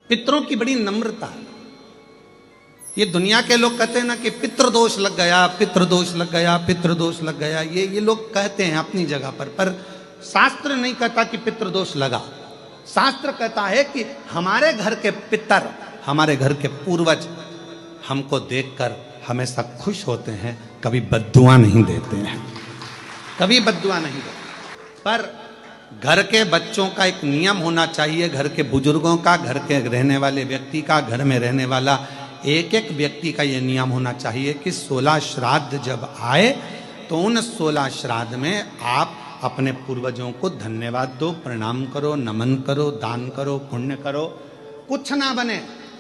पितरों की बड़ी नम्रता है। ये दुनिया के लोग कहते हैं ना कि पितृदोष लग गया, पितृदोष लग गया, पितृदोष लग गया, ये लोग कहते हैं अपनी जगह पर शास्त्र नहीं कहता कि पितृदोष लगा। शास्त्र कहता है कि हमारे घर के पितर, हमारे घर के पूर्वज हमको देखकर हमेशा खुश होते हैं, कभी बद्दुआ नहीं देते हैं, कभी बद्दुआ नहीं देते। पर घर के बच्चों का एक नियम होना चाहिए, घर के बुजुर्गों का, घर के रहने वाले व्यक्ति का, घर में रहने वाला एक एक व्यक्ति का ये नियम होना चाहिए कि 16 श्राद्ध जब आए तो उन 16 श्राद्ध में आप अपने पूर्वजों को धन्यवाद दो, प्रणाम करो, नमन करो, दान करो, पुण्य करो। कुछ ना बने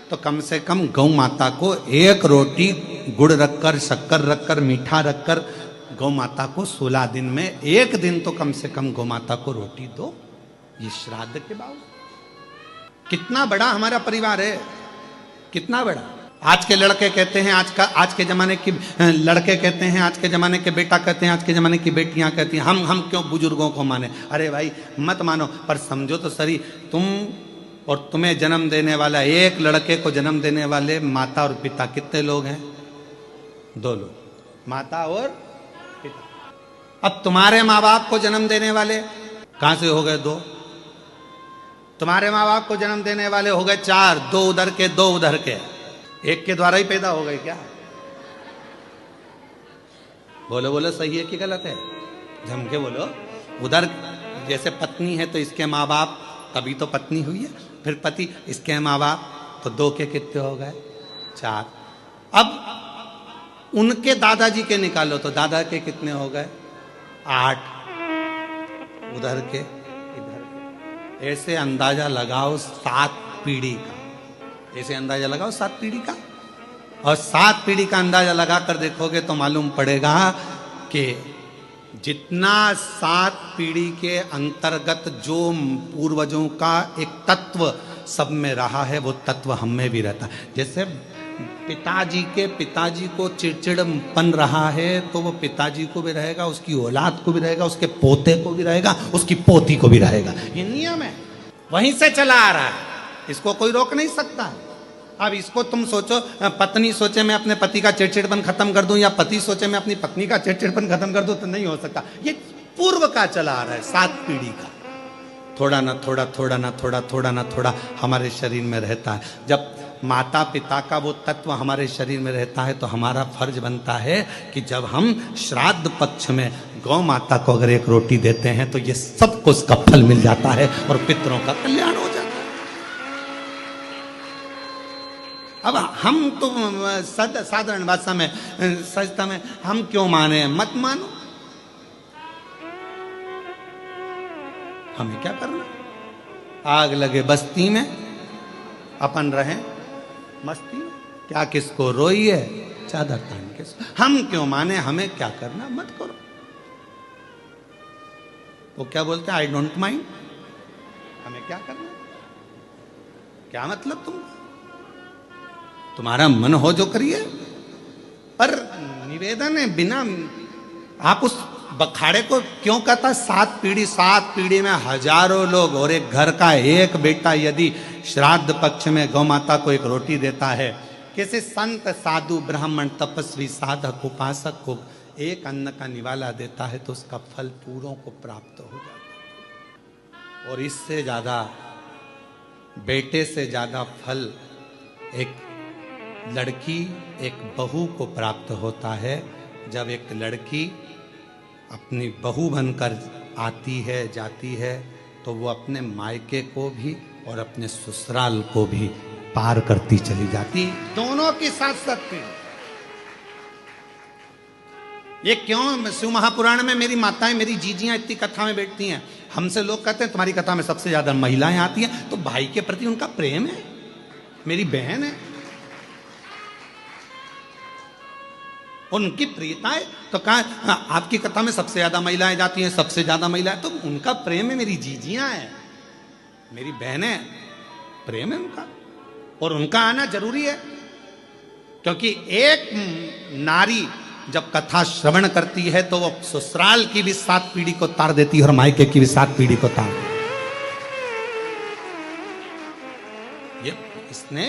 तो कम से कम गौ माता को एक रोटी गुड़ रखकर, शक्कर रखकर, मीठा रखकर गौ माता को 16 दिन में एक दिन तो कम से कम गौ माता को रोटी दो। ये श्राद्ध के बावजूद कितना बड़ा हमारा परिवार है, कितना बड़ा। आज के लड़के कहते हैं, आज के जमाने की लड़के कहते हैं, आज के जमाने के बेटा कहते हैं, आज के जमाने की बेटियां कहती हैं हम क्यों बुजुर्गों को माने। अरे भाई मत मानो, पर समझो तो सही, तुम और तुम्हें जन्म देने वाला, एक लड़के को जन्म देने वाले माता और पिता कितने लोग हैं? 2 लोग, माता और पिता। अब तुम्हारे माँ बाप को जन्म देने वाले कहां से हो गए? 2। तुम्हारे माँ बाप को जन्म देने वाले हो गए 4, 2 उधर के, 2 उधर के, एक के द्वारा ही पैदा हो गए क्या? बोलो बोलो, सही है कि गलत है? जम के बोलो। उधर जैसे पत्नी है तो इसके माँ बाप, तभी तो पत्नी हुई है, फिर पति, इसके माँ बाप, तो 2 के कितने हो गए? 4। अब उनके दादाजी के निकालो तो दादा के कितने हो गए? 8। उधर के, इधर के, ऐसे अंदाजा लगाओ 7 पीढ़ी का, ऐसे अंदाजा लगाओ 7 पीढ़ी का। और 7 पीढ़ी का अंदाजा लगाकर देखोगे तो मालूम पड़ेगा कि जितना 7 पीढ़ी के अंतर्गत जो पूर्वजों का एक तत्व सब में रहा है, वो तत्व हम में भी रहता है। जैसे पिताजी को चिड़चिड़पन रहा है तो वो पिताजी को भी रहेगा, उसकी औलाद को भी रहेगा, उसके पोते को भी रहेगा, उसकी पोती को भी रहेगा। ये नियम है, वहीं से चला आ रहा है, इसको कोई रोक नहीं सकता। अब इसको तुम सोचो, पत्नी सोचे मैं अपने पति का चिड़चिड़पन खत्म कर दूं, या पति सोचे मैं अपनी पत्नी का चिड़चिड़पन खत्म कर दूं, तो नहीं हो सकता। ये पूर्व का चला आ रहा है, 7 पीढ़ी का। थोड़ा ना थोड़ा, थोड़ा ना थोड़ा, थोड़ा ना थोड़ा हमारे शरीर में रहता है। जब माता पिता का वो तत्व हमारे शरीर में रहता है तो हमारा फर्ज बनता है कि जब हम श्राद्ध पक्ष में गौ माता को अगर एक रोटी देते हैं तो ये सबको उसका फल मिल जाता है और पितरों का कल्याण हो जाता है। अब हम तो साधारण भाषा में, सजता में, हम क्यों माने? मत मानो, हमें क्या करना? आग लगे बस्ती में, अपन रहे मस्ती में, क्या किसको रोई है चादर तान के। हम क्यों माने, हमें क्या करना? मत करो। वो क्या बोलते हैं, आई डोंट माइंड, हमें क्या करना, क्या मतलब तुम्हारा मन हो जो करिए। पर निवेदन है, बिना आप उस बखाड़े को क्यों कहता? 7 पीढ़ी, 7 पीढ़ी में हजारों लोग, और एक घर का एक बेटा यदि श्राद्ध पक्ष में गौ माता को एक रोटी देता है, किसी संत, साधु, ब्राह्मण, तपस्वी, साधक, उपासक को एक अन्न का निवाला देता है तो उसका फल पूरों को प्राप्त हो जाता है। और इससे ज्यादा, बेटे से ज्यादा फल एक लड़की, एक बहू को प्राप्त होता है। जब एक लड़की अपनी बहू बनकर आती है, जाती है, तो वो अपने मायके को भी और अपने ससुराल को भी पार करती चली जाती, दोनों की साथ साथ। ये क्यों शिव महापुराण में मेरी माताएं, मेरी जीजियां इतनी कथा में बैठती हैं? हमसे लोग कहते हैं तुम्हारी कथा में सबसे ज्यादा महिलाएं आती हैं, तो भाई के प्रति उनका प्रेम है, मेरी बहन है, उनकी प्रियता है। तो कहा आपकी कथा में सबसे ज्यादा महिलाएं जाती हैं, सबसे ज्यादा महिलाएं, तो उनका प्रेम है, मेरी जीजियां हैं, मेरी बहनें, प्रेम है उनका, और उनका आना जरूरी है। क्योंकि एक नारी जब कथा श्रवण करती है तो वो ससुराल की भी 7 पीढ़ी को तार देती है और मायके की भी 7 पीढ़ी को तार देती है। ये इसने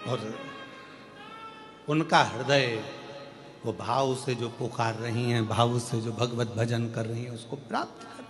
और उनका हृदय वो भाव से जो पुकार रही हैं, भाव से जो भगवत भजन कर रही हैं, उसको प्राप्त कर